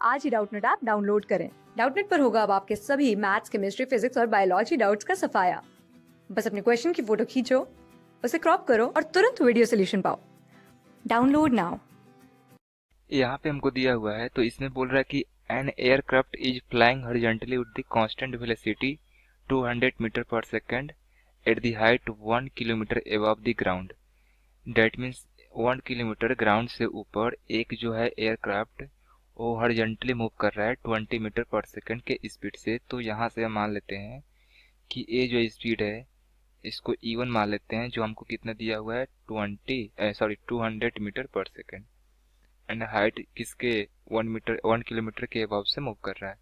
आज ही Doubtnut app download करें। Doubtnut पर होगा अब आपके सभी मैथ्स, केमिस्ट्री, फिजिक्स और बायोलॉजी डाउट्स का सफाया। बस अपने क्वेश्चन की फोटो खींचो, उसे क्रॉप करो और तुरंत वीडियो सोल्यूशन पाओ। Download now. यहाँ पे हमको दिया हुआ है, तो इसमें बोल रहा है कि an aircraft is flying horizontally with the constant velocity 200 metre per second at the height 1 kilometre above the ground. That means 1 kilometre ground से ऊपर एक जो है एयरक्राफ्ट वो हॉरिजॉन्टली मूव कर रहा है 20 मीटर पर सेकंड के स्पीड से। तो यहाँ से हम मान लेते हैं कि ये जो स्पीड है इसको E1 मान लेते हैं, जो हमको कितना दिया हुआ है 200 metre per second. And height किसके 1 किलोमीटर के अबव से मूव कर रहा है।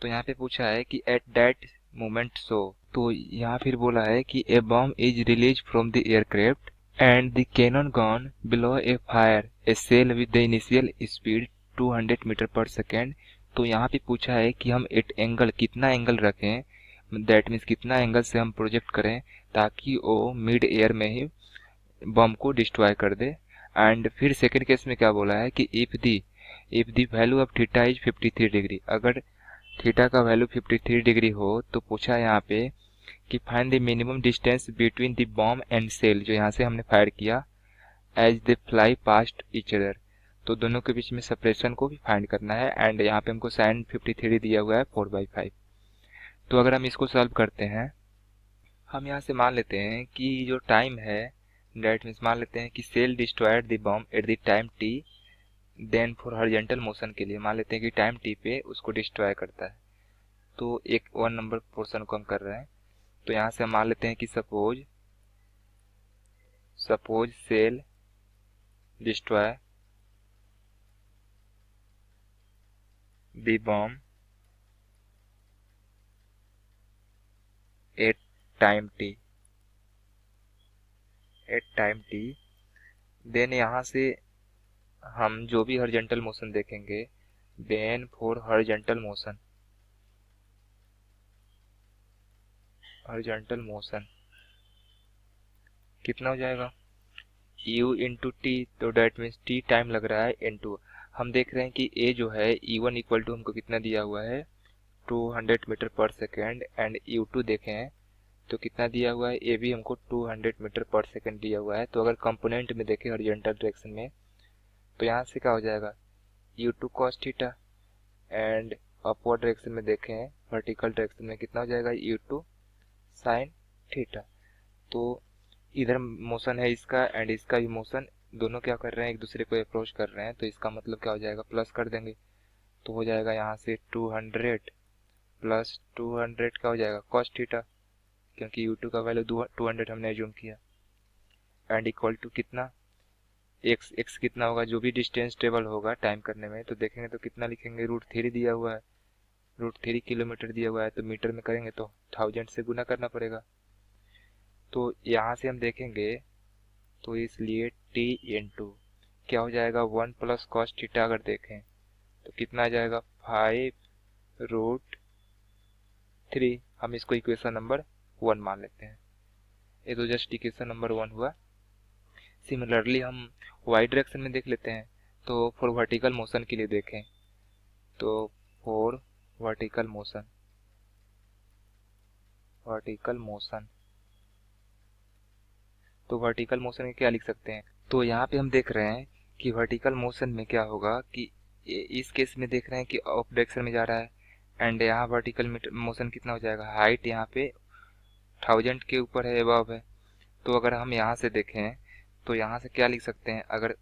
तो यहाँ पे पूछा है कि एट दैट मोमेंट सो, तो यहाँ फिर बोला है कि a bomb is release from the aircraft and the cannon gone below a fire a shell with the initial speed 200 metre per second. तो यहाँ पे पूछा है कि हम एट एंगल कितना एंगल रखें, दैट मीन्स कितना एंगल से हम प्रोजेक्ट करें ताकि वो मिड एयर में ही बम को डिस्ट्रॉय कर दे। एंड फिर सेकंड केस में क्या बोला है कि if the value of theta is 53 degree, अगर थीटा का वैल्यू 53 डिग्री हो तो पूछा है यहाँ पे कि find the minimum distance between the bomb and shell, जो यहाँ से हमने फायर किया, as they fly past each other. तो दोनों के बीच में सेपरेशन को भी फाइंड करना है। एंड यहाँ पे हमको साइन 53 दिया हुआ है 4/5। तो अगर हम इसको सॉल्व करते हैं, हम यहाँ से मान लेते हैं कि जो टाइम है दैट मीन्स मान लेते हैं कि shell destroyed the bomb at the time T, then for horizontal motion के लिए मान लेते हैं कि टाइम टी पे उसको डिस्ट्रॉय करता है। तो एक 1 नंबर पोर्शन को हम कर रहे हैं। तो यहाँ से हम मान लेते हैं कि suppose shell destroy the bomb at time T, then यहाँ से हम जो भी हॉरिजॉन्टल मोशन देखेंगे, देन फॉर हॉरिजॉन्टल मोशन कितना हो जाएगा u इंटू टी। तो डेट मीन्स टी टाइम लग रहा है इंटू, हम देख रहे हैं कि a जो है E1 इक्वल टू हमको कितना दिया हुआ है 200 metre per second. And U2 देखें हैं तो कितना दिया हुआ है, ए भी हमको 200 मीटर पर सेकेंड दिया हुआ है। तो अगर कंपोनेंट में देखें हॉरिजॉन्टल डायरेक्शन में, तो यहाँ से क्या हो जाएगा U2 cos theta, and upward direction में देखें वर्टिकल डायरेक्शन में कितना हो जाएगा U2 साइन थीटा। तो इधर मोशन है इसका एंड इसका भी मोशन, दोनों क्या कर रहे हैं एक दूसरे को अप्रोच कर रहे हैं। तो इसका मतलब क्या हो जाएगा प्लस कर देंगे, तो हो जाएगा यहाँ से 200 प्लस 200 क्या हो जाएगा कॉस थीटा, क्योंकि U2 का वैल्यू 200 हमने एज्यूम किया। एंड इक्वल टू कितना x कितना होगा, जो भी डिस्टेंस ट्रेवल होगा टाइम करने में, तो देखेंगे तो कितना लिखेंगे √3 दिया हुआ है, √3 किलोमीटर दिया हुआ है, तो मीटर में करेंगे तो 1000 से गुना करना पड़ेगा। तो यहाँ से हम देखेंगे तो इसलिए t इंटू क्या हो जाएगा 1 प्लस कॉस थीटा, अगर देखें तो कितना आ जाएगा 5√3। हम इसको इक्वेशन नंबर 1 मान लेते हैं, ये तो जस्ट इक्वेशन नंबर 1 हुआ। सिमिलरली हम वाई डायरेक्शन में देख लेते हैं। तो फॉर वर्टिकल मोशन के लिए देखें तो फॉर वर्टिकल मोशन तो वर्टिकल मोशन में क्या लिख सकते हैं, तो यहाँ पे हम देख रहे हैं कि वर्टिकल मोशन में क्या होगा कि इस केस में देख रहे हैं कि ऑफ डायरेक्शन में जा रहा है। एंड यहाँ वर्टिकल मोशन कितना हो जाएगा, हाइट यहाँ पे 1000 के ऊपर है, अबव है। तो अगर हम यहाँ से देखें तो यहाँ से क्या लिख सकते हैं, अगर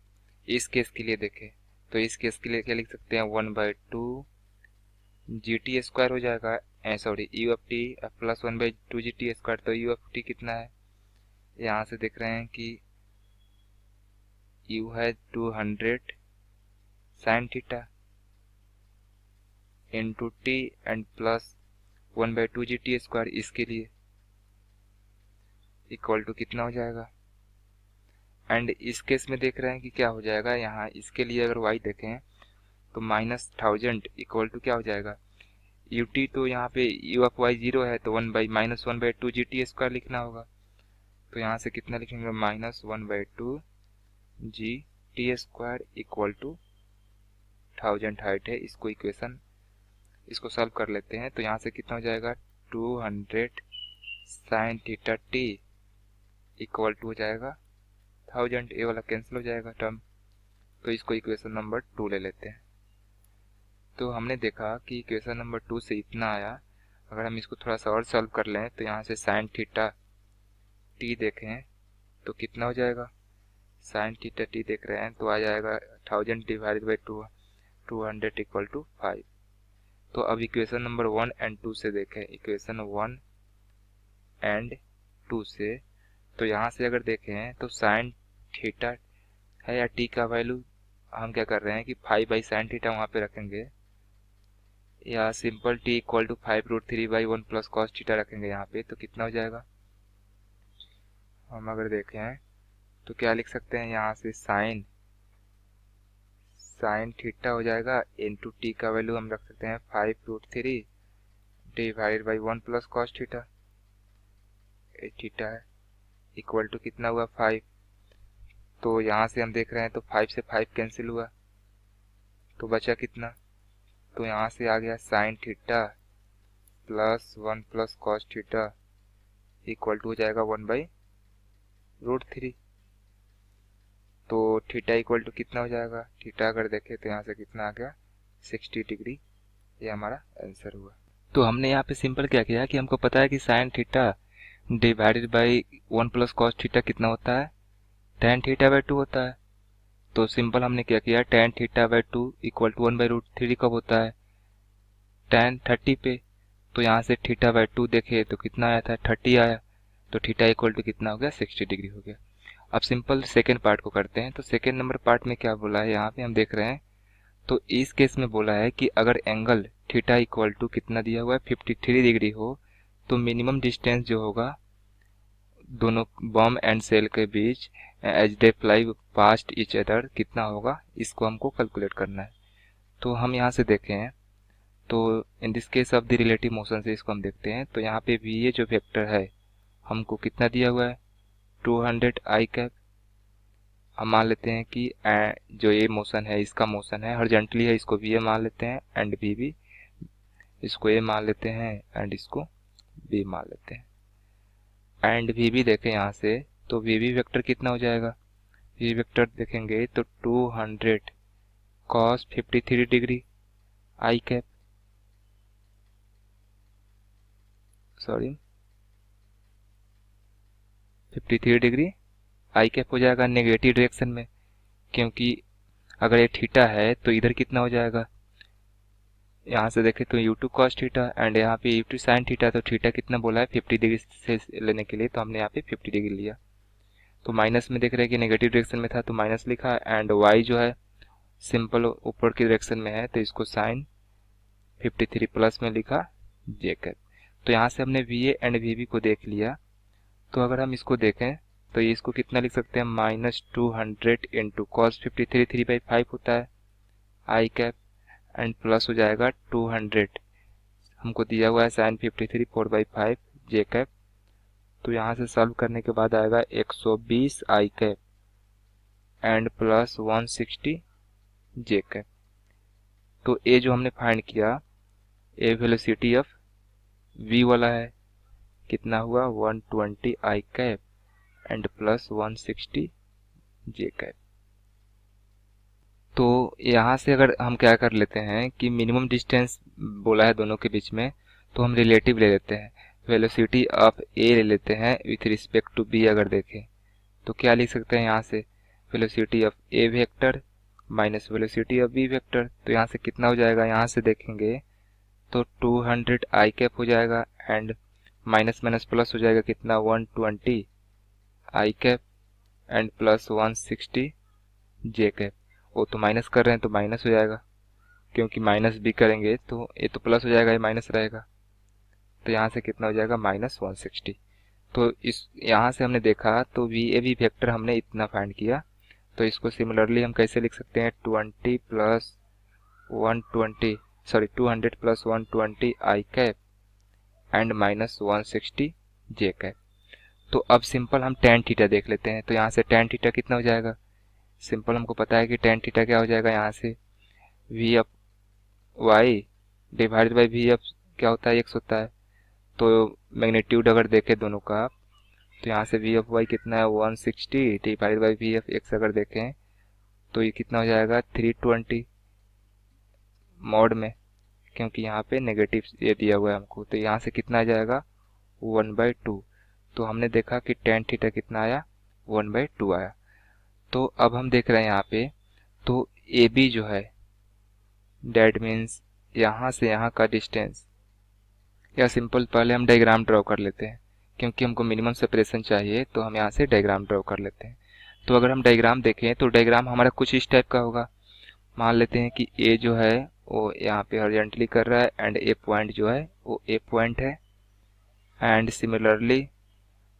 इस केस के लिए देखें तो इस केस के लिए क्या लिख सकते हैं 1/2 GT स्क्वायर हो जाएगा, sorry UFT plus 1/2 GT square. तो UFT कितना है, यहाँ से देख रहे हैं कि U है 200 sine theta into T and plus 1/2 GT square, इसके लिए इक्वल टू कितना हो जाएगा। एंड इस केस में देख रहे हैं कि क्या हो जाएगा, यहाँ इसके लिए अगर y देखें तो -1000 इक्वल टू क्या हो जाएगा ut, तो यहाँ पे UFY 0 है तो -1/2 GT स्क्वायर लिखना होगा। तो यहाँ से कितना लिखेंगे -1/2 GT square equal to 1000 height है। इसको सॉल्व कर लेते हैं। तो यहाँ से कितना हो जाएगा 200 sin theta t equal to हो जाएगा 1000। ए वाला कैंसिल हो जाएगा टर्म। तो इसको इक्वेशन नंबर 2 ले लेते हैं। तो हमने देखा कि इक्वेशन नंबर 2 से इतना आया। अगर हम इसको थोड़ा सा और सॉल्व कर लें तो यहाँ से साइन थीटा टी देखें तो कितना हो जाएगा। साइन थीटा टी देख रहे हैं तो आ जाएगा 1000 डिवाइडेड बाई 200 इक्वल टू 5। तो अब इक्वेशन नंबर 1 एंड 2 से देखें। इक्वेशन 1 एंड 2 से तो यहाँ से अगर देखें तो साइन थीटा है या टी का वैल्यू हम क्या कर रहे हैं कि 5 बाई साइन थीटा वहाँ पे रखेंगे, या simple T equal to 5√3/1 plus cos theta रखेंगे यहाँ पे। तो कितना हो जाएगा, हम अगर देखें तो क्या लिख सकते हैं यहाँ से साइन थीटा हो जाएगा इनटू टी का वैल्यू हम रख सकते हैं 5√3 divided by 1 plus cos theta. Theta है इक्वल टू कितना हुआ 5। तो यहाँ से हम देख रहे हैं तो 5 से 5 कैंसिल हुआ तो बचा कितना, तो यहाँ से आ गया sine theta plus 1 plus cos theta equal to हो जाएगा 1/√3। तो थीटा इक्वल टू कितना हो जाएगा, थीटा अगर देखें तो यहाँ से कितना आ गया 60 डिग्री। ये हमारा आंसर हुआ। तो हमने यहाँ पे सिंपल क्या किया कि हमको पता है कि sine theta divided by 1 plus cos theta कितना होता है, tan थीटा बाई 2 होता है। तो सिंपल हमने क्या किया, tan theta by 2 equal to 1/√3 कब होता है, tan 30 पे। तो यहाँ से थीटा बाई 2 देखे तो कितना आया था 30 आया। तो थीटा इक्वल टू कितना हो गया 60 डिग्री हो गया। अब सिंपल सेकेंड पार्ट को करते हैं। तो सेकेंड नंबर पार्ट में क्या बोला है यहाँ पे हम देख रहे हैं। तो इस केस में बोला है कि अगर एंगल थीटा इक्वल टू कितना दिया हुआ है 53 डिग्री हो तो मिनिमम डिस्टेंस जो होगा दोनों बॉम्ब एंड सेल के बीच as they fly past each other कितना होगा, इसको हमको कैलकुलेट करना है। तो हम यहाँ से देखें तो in this case of the relative motion से इसको हम देखते हैं। तो यहाँ पे वी ए जो वेक्टर है हमको कितना दिया हुआ है 200 आई कैप। हम मान लेते हैं कि जो ये मोशन है इसका मोशन है हॉरिजॉन्टली है, इसको वी ए मान लेते हैं, एंड वी बी इसको ए मान लेते हैं एंड इसको बी मान लेते हैं। एंड वी बी देखें यहाँ से तो वी बी वेक्टर कितना हो जाएगा, वी वेक्टर देखेंगे तो 200 cos 53 degree I cap, sorry 53 degree I cap हो जाएगा नेगेटिव डायरेक्शन में, क्योंकि अगर ये थीटा है तो इधर कितना हो जाएगा, यहाँ से देखें तो u2 cos थीटा एंड यहाँ पे u2 sin थीटा। तो थीटा कितना बोला है 50 डिग्री से लेने के लिए, तो हमने यहाँ पे 50 डिग्री लिया। तो माइनस में देख रहे हैं कि नेगेटिव डायरेक्शन में था तो माइनस लिखा, एंड y जो है सिंपल ऊपर की डायरेक्शन में है तो इसको साइन 53 प्लस में लिखा जे कैप। तो यहाँ से हमने V A and V B को देख लिया। तो अगर हम इसको देखें तो ये इसको कितना लिख सकते हैं -200 इंटू कॉस 53 3/5 होता है आई कैप, एंड प्लस हो जाएगा 200 हमको दिया हुआ है साइन 53 4/5 जे कैप। तो यहाँ से सॉल्व करने के बाद आएगा 120 I cap and plus 160 J cap. तो ए जो हमने फाइंड किया ए वेलोसिटी ऑफ वी वाला है कितना हुआ 120 I cap and plus 160 J cap. तो यहाँ से अगर हम क्या कर लेते हैं कि मिनिमम डिस्टेंस बोला है दोनों के बीच में तो हम रिलेटिव ले लेते हैं, वेलोसिटी ऑफ ए ले लेते हैं विथ रिस्पेक्ट टू बी। अगर देखें तो क्या लिख सकते हैं यहाँ से velocity of A vector minus velocity of B vector. तो यहाँ से कितना हो जाएगा, यहाँ से देखेंगे तो 200 आई कैप हो जाएगा एंड माइनस माइनस प्लस हो जाएगा कितना 120 I cap and plus 160 J cap. वो तो माइनस कर रहे हैं तो माइनस हो जाएगा, क्योंकि माइनस भी करेंगे तो ये तो प्लस हो जाएगा, ये माइनस रहेगा। तो यहाँ से कितना हो जाएगा -160। तो इस यहाँ से हमने देखा तो वी ए बी वेक्टर हमने इतना फाइंड किया। तो इसको सिमिलरली हम कैसे लिख सकते हैं 200 plus 120 I cap and -160 J cap. तो अब सिंपल हम tan थीटा देख लेते हैं। तो यहाँ से tan थीटा कितना हो जाएगा, सिंपल हमको पता है कि tan थीटा क्या हो जाएगा, यहाँ से V F Y divided by V F क्या होता है, एक्स होता है। तो मैग्नीट्यूड अगर देखें दोनों का, तो यहाँ से वी एफ वाई कितना है 160 divided by V F x अगर देखें तो ये कितना हो जाएगा 320 मॉड में, क्योंकि यहाँ पे नेगेटिव ये दिया हुआ है हमको। तो यहाँ से कितना आ जाएगा 1/2। तो हमने देखा कि टेन थीटा कितना आया 1/2 आया। तो अब हम देख रहे हैं यहाँ पे, तो ए बी जो है डेट मीन्स यहाँ से यहाँ का डिस्टेंस, या सिंपल पहले हम डायग्राम ड्रॉ कर लेते हैं, क्योंकि हमको मिनिमम सेपरेशन चाहिए तो हम यहाँ से डायग्राम ड्रॉ कर लेते हैं। तो अगर हम डायग्राम देखें तो डायग्राम हमारा कुछ इस टाइप का होगा। मान लेते हैं कि ए जो है वो यहाँ पे हॉरिजॉन्टली कर रहा है एंड ए पॉइंट जो है वो ए पॉइंट है, एंड सिमिलरली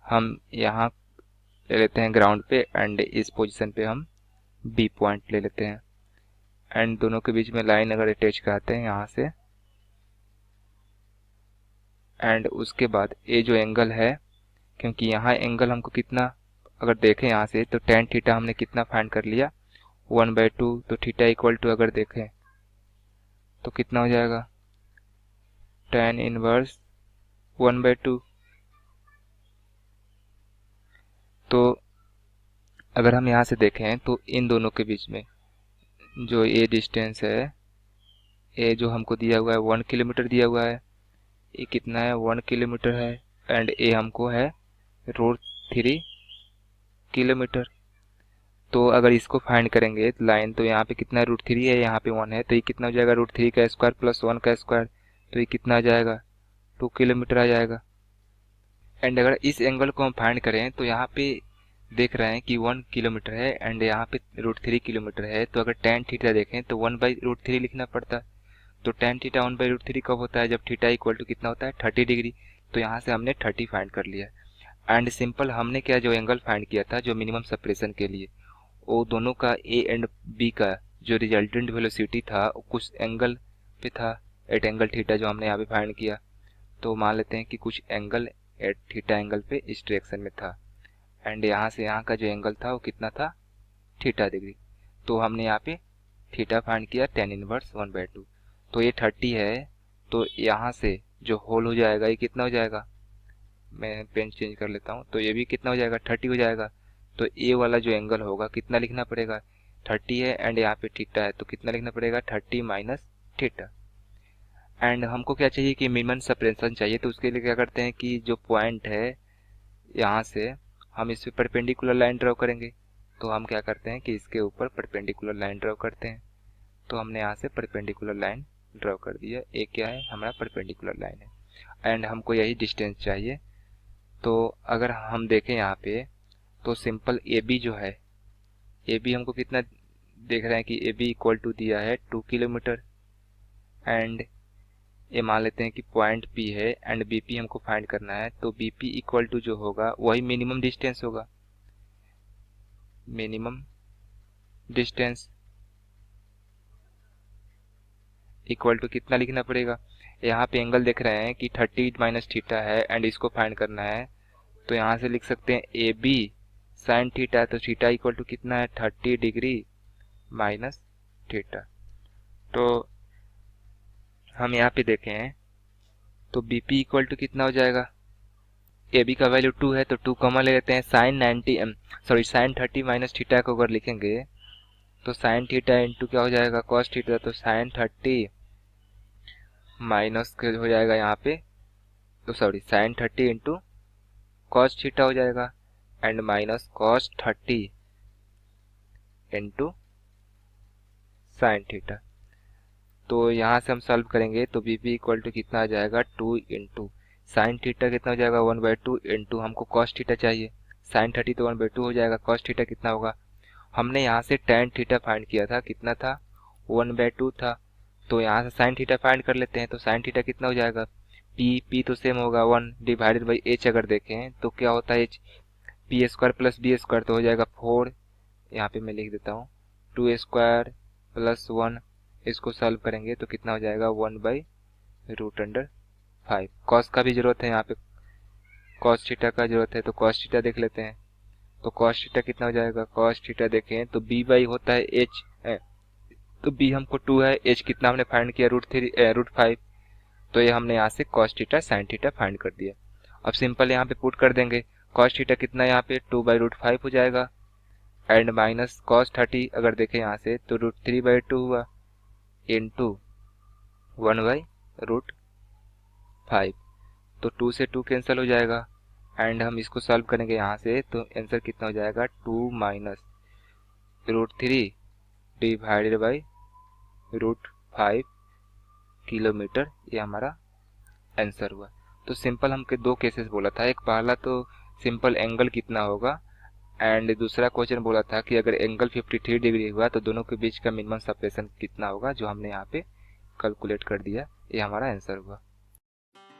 हम यहाँ ले लेते हैं ग्राउंड पे एंड इस पोजीशन पे हम बी पॉइंट ले लेते हैं, एंड दोनों के बीच में लाइन अगर अटैच कराते हैं यहाँ से, एंड उसके बाद ए जो एंगल है, क्योंकि यहाँ एंगल हमको कितना अगर देखें यहाँ से तो टेन थीटा हमने कितना फाइंड कर लिया 1/2। तो थीटा इक्वल टू अगर देखें तो कितना हो जाएगा tan इनवर्स 1/2। तो अगर हम यहाँ से देखें तो इन दोनों के बीच में जो ये डिस्टेंस है, ये जो हमको दिया हुआ है 1 किलोमीटर दिया हुआ है, ये कितना है 1 किलोमीटर है, एंड ये हमको है √3 किलोमीटर। तो अगर इसको फाइंड करेंगे लाइन, तो यहाँ पे कितना √3 है, यहाँ पे 1 है, तो ये कितना हो जाएगा √3 का स्क्वायर प्लस 1 का स्क्वायर, तो ये कितना आ जाएगा 2 किलोमीटर आ जाएगा। एंड अगर इस एंगल को हम फाइंड करें तो यहाँ पे देख रहे हैं कि 1 किलोमीटर है एंड यहाँ पे √3 किलोमीटर है। तो अगर tan थीटा देखें तो 1/√3 लिखना पड़ता है। तो tan थीटा 1/√3 कब होता है, जब थीटा इक्वल टू कितना होता है 30 डिग्री। तो यहाँ से हमने 30 फाइंड कर लिया। एंड सिंपल हमने क्या जो एंगल फाइंड किया था जो मिनिमम सेपरेशन के लिए, वो दोनों का ए एंड बी का जो रिजल्टेंट वेलोसिटी था वो कुछ एंगल पे था, एट एंगल थीटा जो हमने यहाँ पे फाइंड किया। तो मान लेते हैं कि कुछ एंगल एट थीटा एंगल पे इस डायरेक्शन में था, एंड यहाँ से यहाँ का जो एंगल था वो कितना था थीटा डिग्री। तो हमने यहाँ पे थीटा फाइंड किया tan इनवर्स 1/2। तो ये 30 है, तो यहाँ से जो होल हो जाएगा ये कितना हो जाएगा, मैं पेन चेंज कर लेता हूँ, तो ये भी कितना हो जाएगा 30 हो जाएगा। तो ए वाला जो एंगल होगा कितना लिखना पड़ेगा 30 है, एंड यहाँ पे थीटा है तो कितना लिखना पड़ेगा 30 माइनस थीटा। एंड हमको क्या चाहिए कि मिनिमम सेपरेशन चाहिए, तो उसके लिए क्या करते हैं कि जो पॉइंट है यहाँ से हम इस पे परपेंडिकुलर लाइन ड्रॉ करेंगे। तो हम क्या करते हैं कि इसके ऊपर परपेंडिकुलर लाइन ड्रॉ करते हैं। तो हमने यहाँ से परपेंडिकुलर लाइन ड्रॉ कर दिया, ये क्या है हमारा परपेंडिकुलर लाइन है, एंड हमको यही डिस्टेंस चाहिए। तो अगर हम देखें यहाँ पे तो सिंपल ए बी जो है, ए बी हमको कितना देख रहे हैं कि ए बी इक्वल टू दिया है 2 किलोमीटर, एंड ये मान लेते हैं कि पॉइंट पी है एंड बी पी हमको फाइंड करना है। तो बी पी इक्वल टू जो होगा वही मिनिमम डिस्टेंस होगा, मिनिमम डिस्टेंस इक्वल टू कितना लिखना पड़ेगा, यहाँ पे एंगल देख रहे हैं कि 30 माइनस थीटा है एंड इसको फाइंड करना है। तो यहाँ से लिख सकते हैं ए बी साइन थीटा, तो थीटा इक्वल टू कितना है 30 डिग्री माइनस थीटा। तो हम यहाँ पे देखें तो बी पी इक्वल टू कितना हो जाएगा, ए बी का वैल्यू 2 है तो 2 कॉमन ले लेते हैं, साइन 30 माइनस थीटा को अगर लिखेंगे तो साइन थीटा इंटू क्या हो जाएगा कॉस थीटा, तो साइन 30 माइनस हो जाएगा यहाँ पे, तो साइन 30 इंटू कॉस थीटा हो जाएगा, and minus cos 30 into sine theta. तो यहाँ से हम सॉल्व करेंगे तो बी पी इक्वल टू कितना आ जाएगा 2 इंटू साइन थीटा कितना हो जाएगा 1/2 इंटू हमको कॉस थीटा चाहिए, साइन 30 तो 1/2 हो जाएगा, कॉस थीटा कितना होगा, हमने यहाँ से tan थीटा फाइंड किया था, कितना था 1/2 था। तो यहाँ से साइन थीटा फाइंड कर लेते हैं, तो साइन थीटा कितना हो जाएगा पी तो सेम होगा 1 डिवाइडेड बाई एच अगर देखें तो क्या होता है H, P square plus B square तो हो जाएगा 4, यहाँ पे मैं लिख देता हूँ 2 स्क्वायर प्लस 1, इसको सॉल्व करेंगे तो कितना हो जाएगा 1/√5। कॉस का भी जरूरत है यहाँ पे, कॉस थीटा का जरूरत है तो कॉस थीटा देख लेते हैं। तो कॉस थीटा कितना हो जाएगा, कॉस थीटा देखें तो बी बाई होता है एच तो b हमको 2 है, h कितना हमने फाइंड किया √5, तो ये हमने यहाँ से cos theta sin theta find कर दिया। अब सिंपल यहाँ पे पुट कर देंगे, cos थीटा कितना यहाँ पे 2/√5 हो जाएगा एंड माइनस cos 30 अगर देखें यहाँ से तो √3/2 हुआ इनटू 1/√5, तो 2 से 2 कैंसिल हो जाएगा एंड हम इसको सॉल्व करेंगे यहाँ से तो आंसर कितना हो जाएगा 2 माइनस √3 डिवाइडेड बाई √5 किलोमीटर, ये हमारा आंसर हुआ। तो सिंपल हमके दो केसेस बोला था, एक पहला तो सिंपल एंगल कितना होगा एंड दूसरा क्वेश्चन बोला था कि अगर एंगल 53 डिग्री हुआ तो दोनों के बीच का मिनिमम सेपरेशन कितना होगा, जो हमने यहाँ पे कैलकुलेट कर दिया, ये हमारा आंसर हुआ।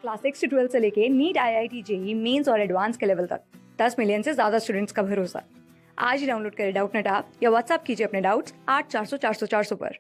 क्लास 6 से 12 से लेके नीट, IIT, जेईई मेंस और एडवांस के लेवल तक 10 मिलियन से ज्यादा स्टूडेंट्स का भरोसा। आज ही डाउनलोड करें डाउटनेट ऐप या व्हाट्सएप कीजिए अपने डाउट्स 8400 400 400 पर।